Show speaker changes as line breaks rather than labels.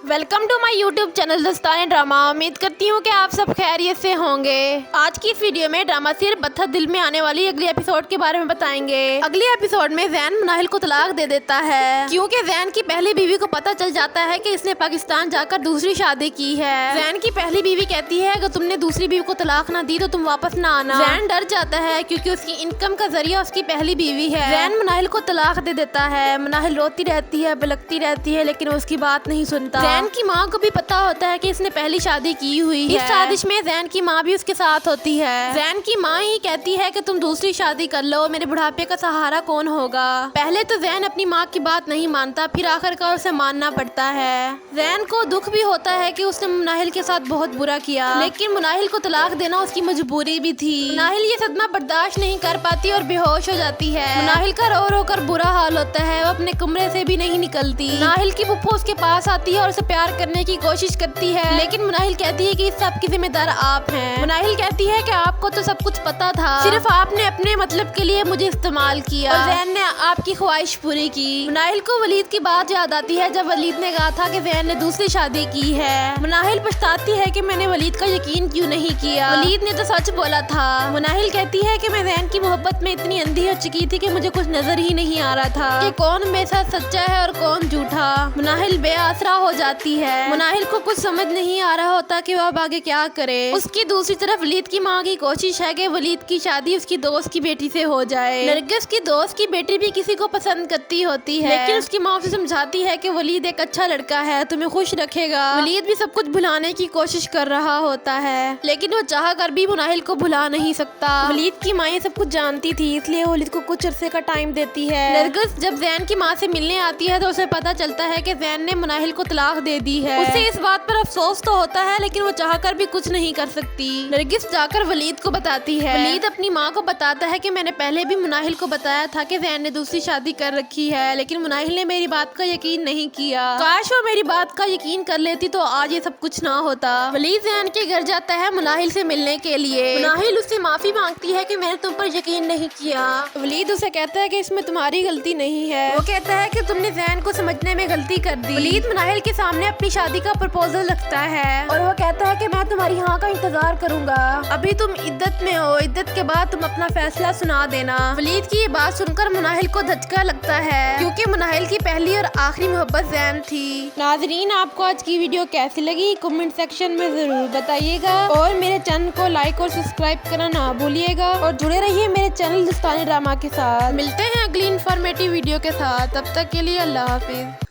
Welcome to my YouTube channel Dastane drama. उम्मीद करती हूँ कि आप सब खैरियत से होंगे। आज की इस वीडियो में ड्रामा सिर्फ बत्था दिल में आने वाली अगली एपिसोड के बारे में बताएंगे। अगले एपिसोड में जैन मुनाहिल को तलाक दे देता है क्योंकि जैन की पहली बीवी को पता चल जाता है कि इसने पाकिस्तान जाकर दूसरी शादी की है। जैन की पहली बीवी कहती है अगर तुमने दूसरी बीवी को तलाक ना दी तो तुम वापस ना आना। जैन डर जाता है क्योंकि उसकी इनकम का जरिया उसकी पहली बीवी है। जैन मुनाहिल को तलाक दे देता है। मुनाहिल रोती रहती है, बिलखती रहती है, लेकिन उसकी बात नहीं सुनता। जैन की माँ को भी पता होता है कि इसने पहली शादी की हुई है। इस साजिश में जैन की माँ भी उसके साथ होती है। जैन की माँ ही कहती है कि तुम दूसरी शादी कर लो, मेरे बुढ़ापे का सहारा कौन होगा। पहले तो जैन अपनी माँ की बात नहीं मानता, फिर आखिरकार उसे मानना पड़ता है। जैन को दुख भी होता है कि उसने मुनाहिल के साथ बहुत बुरा किया, लेकिन मुनाहिल को तलाक देना उसकी मजबूरी भी थी। मुनाहिल ये सदमा बर्दाश्त नहीं कर पाती और बेहोश हो जाती है। मुनाहिल का रो रो कर बुरा हाल होता है, वो अपने कमरे से भी नहीं निकलती। मुनाहिल की फुप्पो उसके पास आती है और उसे प्यार करने की कोशिश करती है, लेकिन मुनाहिल कहती है कि इस सब की जिम्मेदार आप हैं। मुनाहिल कहती है कि आपको तो सब कुछ पता था, सिर्फ आपने अपने मतलब के लिए मुझे इस्तेमाल किया और जैन ने आपकी ख्वाहिश पूरी की। मुनाहिल को वलीद की बात याद आती है जब वलीद ने कहा था कि जैन ने दूसरी शादी की है। मुनाहिल पछताती है कि मैंने वलीद का यकीन क्यों नहीं किया, वलीद ने तो सच बोला था। मुनाहिल कहती है कि मैं जैन की मोहब्बत में इतनी अंधी हो चुकी थी कि मुझे कुछ नजर ही नहीं आ रहा था कि कौन मेरे साथ सच्चा है और कौन झूठा। मुनाहिल बेआसरा हो जाती है। मुनाहिल को कुछ समझ नहीं आ रहा होता कि वह अब आगे क्या करे। उसकी दूसरी तरफ वलीद की माँ की कोशिश है कि वलीद की शादी उसकी दोस्त की बेटी से हो जाए। नरगिस की दोस्त की बेटी भी किसी को पसंद करती होती है, लेकिन उसकी माँ उसे समझाती है कि वलीद एक अच्छा लड़का है, तुम्हें खुश रखेगा। वलीद भी सब कुछ भुलाने की कोशिश कर रहा होता है, लेकिन वो चाह कर भी मुनाहिल को भुला नहीं सकता। वलीद की माँ ये सब कुछ जानती थी, इसलिए वलीद को कुछ अरसे का टाइम देती है। नरगिस जब जैन की माँ से मिलने आती है तो उसे पता चलता है कि जैन ने मुनाहिल को तलाक दे दी है। उसे इस बात पर अफसोस तो होता है, लेकिन वो चाहकर भी कुछ नहीं कर सकती। नरगिस जाकर वलीद को बताती है। वलीद अपनी माँ को बताता है कि मैंने पहले भी मुनाहिल को बताया था कि जैन ने दूसरी शादी कर रखी है, लेकिन मुनाहिल ने मेरी बात का यकीन नहीं किया। काश वो मेरी बात का यकीन कर लेती तो आज ये सब कुछ ना होता। वलीद जैन के घर जाता है मुनाहिल से मिलने के लिए। मुनाहिल उससे माफी मांगती है कि मैंने तुम पर यकीन नहीं किया। वलीद उसे कहता है कि इसमें तुम्हारी गलती नहीं है। वो कहता है कि तुमने जैन को समझने में गलती कर दी। वलीद मुनाहिल के सामने अपनी शादी का प्रपोजल रखता है और वो कहता है कि मैं तुम्हारी हाँ का इंतजार करूंगा। अभी तुम इद्दत में हो, इद्दत के बाद तुम अपना फैसला सुना देना। वलीद की ये बात सुनकर मुनाहिल को धचका लगता है क्योंकि मुनाहिल की पहली और आखिरी मोहब्बत जैन थी। नाजरीन, आपको आज की वीडियो कैसी लगी कमेंट सेक्शन में जरूर बताइएगा और मेरे चैनल को लाइक और सब्सक्राइब करना ना भूलिएगा और जुड़े रहिए मेरे चैनल दस्ताने ड्रामा के साथ। मिलते हैं अगली इन्फॉर्मेटिव वीडियो के साथ, तब तक के लिए अल्लाह हाफिज।